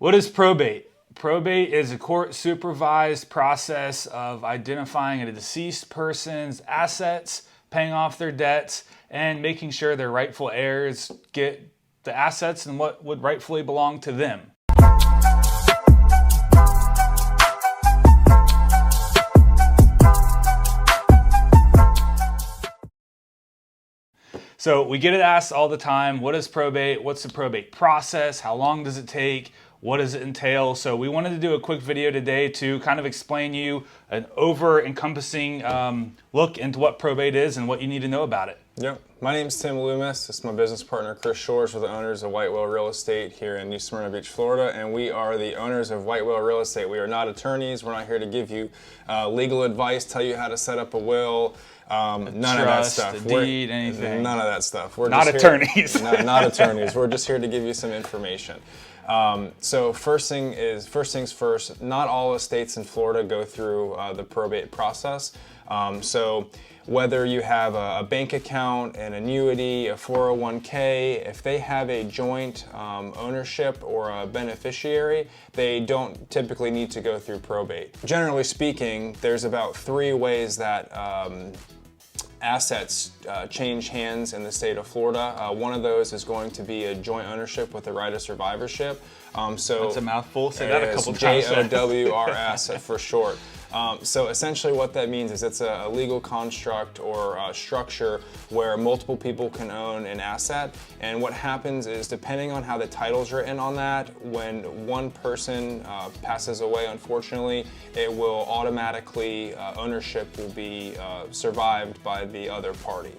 What is probate? Probate is a court-supervised process of identifying a deceased person's assets, paying off their debts, and making sure their rightful heirs get the assets and what would rightfully belong to them. So we get it asked all the time, what is probate? What's the probate process? How long does it take? What does it entail? So we wanted to do a quick video today to kind of explain you an over-encompassing look into what probate is and what you need to know about it. Yep. My name's Tim Loomis. This is my business partner, Chris Shores. We're the owners of White Whale Real Estate here in New Smyrna Beach, Florida, and we are the owners of White Whale Real Estate. We are not attorneys. We're not here to give you legal advice, tell you how to set up a will, none of that stuff. A deed, anything. None of that stuff. We're not just attorneys. Here, not attorneys. We're just here to give you some information. So first things first, not all estates in Florida go through the probate process. So whether you have a bank account, an annuity, a 401k, if they have a joint ownership or a beneficiary, they don't typically need to go through probate. Generally speaking, there's about 3 ways that assets change hands in the state of Florida. One of those is going to be a joint ownership with the right of survivorship. So that's a mouthful. Say that a couple times. JOWRS for short. So essentially what that means is it's a legal construct or a structure where multiple people can own an asset, and what happens is, depending on how the title's written on that, when one person passes away, unfortunately, it will automatically, ownership will be survived by the other party.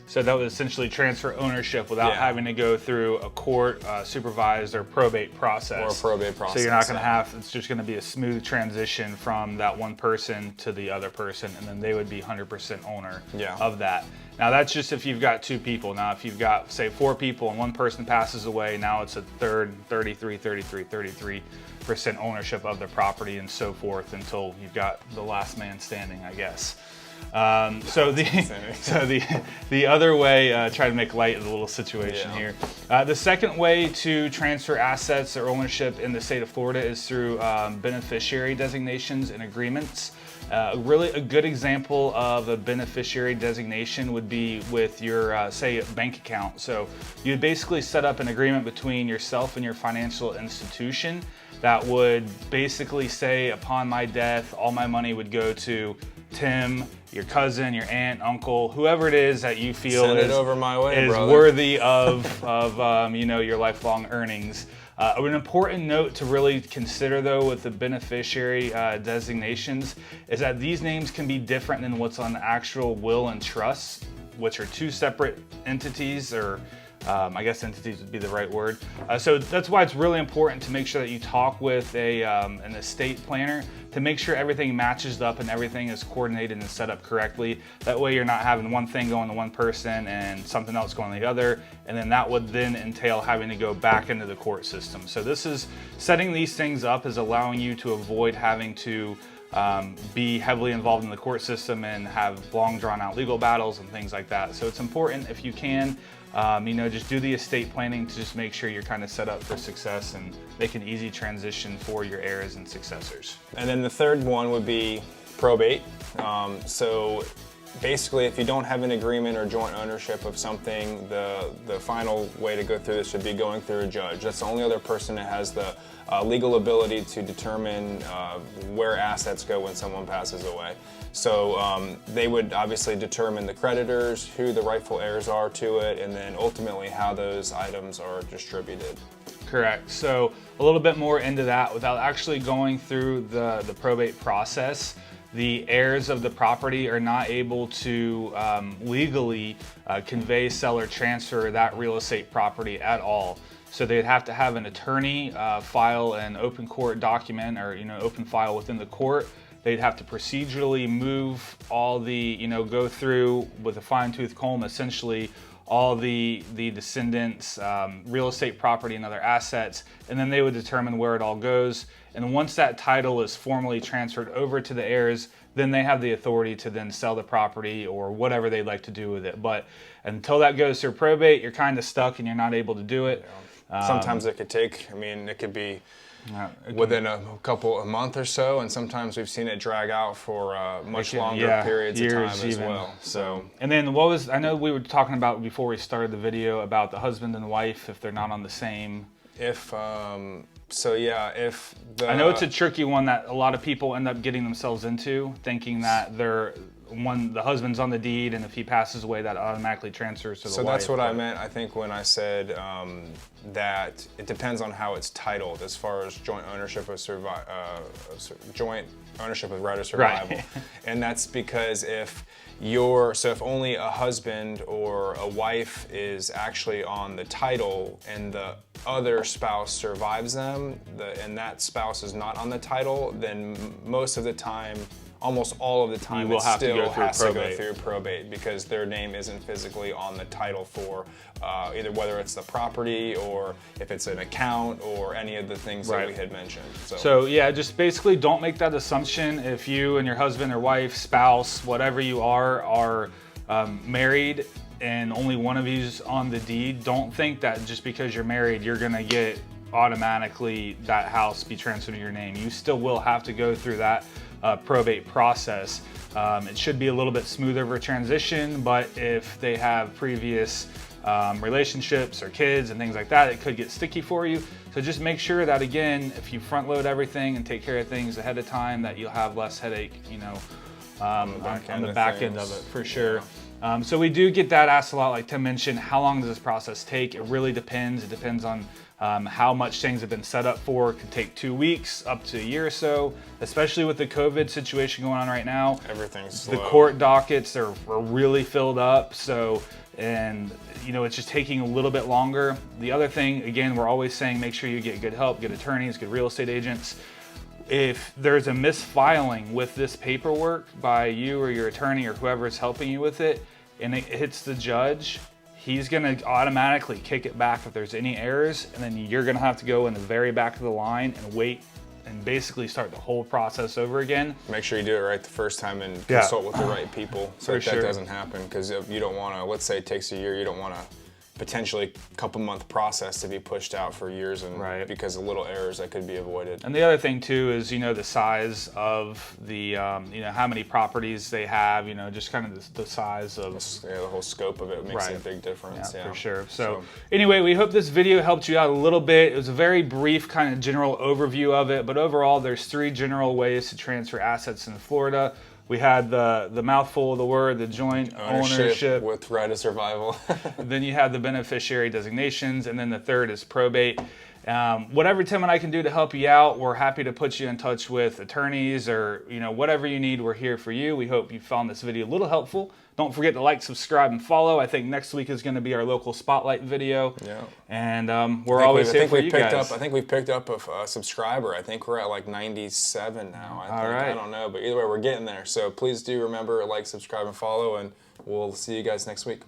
So that would essentially transfer ownership without having to go through a court supervised or probate process. Or a probate process. So you're not going to have, it's just going to be a smooth transition from that one person to the other person, and then they would be 100% owner of that. Now that's just if you've got 2 people. Now if you've got, say, 4 people and one person passes away, now it's a third, 33% ownership of the property and so forth until you've got the last man standing, I guess. So the other way, try to make light of the little situation here. The second way to transfer assets or ownership in the state of Florida is through beneficiary designations and agreements. Really a good example of a beneficiary designation would be with your, say, bank account. So you'd basically set up an agreement between yourself and your financial institution that would basically say, upon my death, all my money would go to Tim, your cousin, your aunt, uncle, whoever it is that you feel is worthy of you know, your lifelong earnings. An important note to really consider, though, with the beneficiary designations is that these names can be different than what's on the actual will and trust, which are 2 separate entities, or I guess entities would be the right word. So that's why it's really important to make sure that you talk with an estate planner to make sure everything matches up and everything is coordinated and set up correctly. That way you're not having one thing going to one person and something else going to the other, and then that would then entail having to go back into the court system. So this is, setting these things up is allowing you to avoid having to be heavily involved in the court system and have long drawn out legal battles and things like that. So it's important, if you can, you know, just do the estate planning to just make sure you're kind of set up for success and make an easy transition for your heirs and successors. And then the third one would be probate. So basically, if you don't have an agreement or joint ownership of something, the final way to go through this would be going through a judge. That's the only other person that has the legal ability to determine where assets go when someone passes away. So they would obviously determine the creditors, who the rightful heirs are to it, and then ultimately how those items are distributed. Correct. So a little bit more into that, without actually going through the probate process, the heirs of the property are not able to legally convey, sell, or transfer that real estate property at all. So they'd have to have an attorney file an open court document, or, you know, open file within the court. They'd have to procedurally move all the, you know, go through with a fine-tooth comb essentially all the descendants' real estate property and other assets, and then they would determine where it all goes. And once that title is formally transferred over to the heirs, then they have the authority to then sell the property or whatever they'd like to do with it. But until that goes through probate, you're kind of stuck and you're not able to do it. Sometimes it could take, I mean, it could be within a month or so, and sometimes we've seen it drag out for much longer periods of time as well. So, and then I know we were talking about before we started the video about the husband and wife if they're not on the same. I know it's a tricky one that a lot of people end up getting themselves into, thinking that the husband's on the deed, and if he passes away, that automatically transfers to the wife. So that's what I meant, I think, when I said that it depends on how it's titled as far as joint ownership of joint ownership with right of survival. Right. And that's because if only a husband or a wife is actually on the title and the other spouse survives them, and that spouse is not on the title, then most of the time, almost all of the time, it still has to go through probate because their name isn't physically on the title for either whether it's the property or if it's an account or any of the things that we had mentioned. So yeah, just basically don't make that assumption. If you and your husband or wife, spouse, whatever you are married and only one of you's on the deed, don't think that just because you're married, you're gonna get automatically that house be transferred to your name. You still will have to go through that probate process. It should be a little bit smoother of a transition, but if they have previous relationships or kids and things like that, it could get sticky for you. So just make sure that, again, if you front load everything and take care of things ahead of time, that you'll have less headache, on the back end of it, for sure. So we do get that asked a lot, like Tim mentioned. How long does this process take? It really depends. It depends on how much things have been set up for. It could take 2 weeks, up to a year or so, especially with the COVID situation going on right now. Everything's slow. The court dockets are really filled up, it's just taking a little bit longer. The other thing, again, we're always saying make sure you get good help, good attorneys, good real estate agents. If there's a misfiling with this paperwork by you or your attorney or whoever is helping you with it, and it hits the judge, he's gonna automatically kick it back if there's any errors, and then you're gonna have to go in the very back of the line and wait and basically start the whole process over again. Make sure you do it right the first time and consult with the right people so that doesn't happen, because you don't wanna, let's say it takes a year, you don't wanna potentially a couple-month process to be pushed out for years, and because of little errors that could be avoided. And the other thing too is, the size of the, how many properties they have, just kind of the size of... the whole scope of it makes a big difference. Yeah, for sure. So anyway, we hope this video helped you out a little bit. It was a very brief kind of general overview of it, but overall there's 3 general ways to transfer assets in Florida. We had the mouthful of the word, the joint ownership with right of survival. Then you have the beneficiary designations, and then the third is probate. Whatever Tim and I can do to help you out, we're happy to put you in touch with attorneys or whatever you need. We're here for you. We hope you found this video a little helpful. Don't forget to like, subscribe, and follow. I think next week is going to be our local spotlight video. Yeah. And we're always here for you guys. I think we've picked up a subscriber. I think we're at like 97 now. I don't know, but either way, we're getting there. So please do remember, like, subscribe, and follow, and we'll see you guys next week.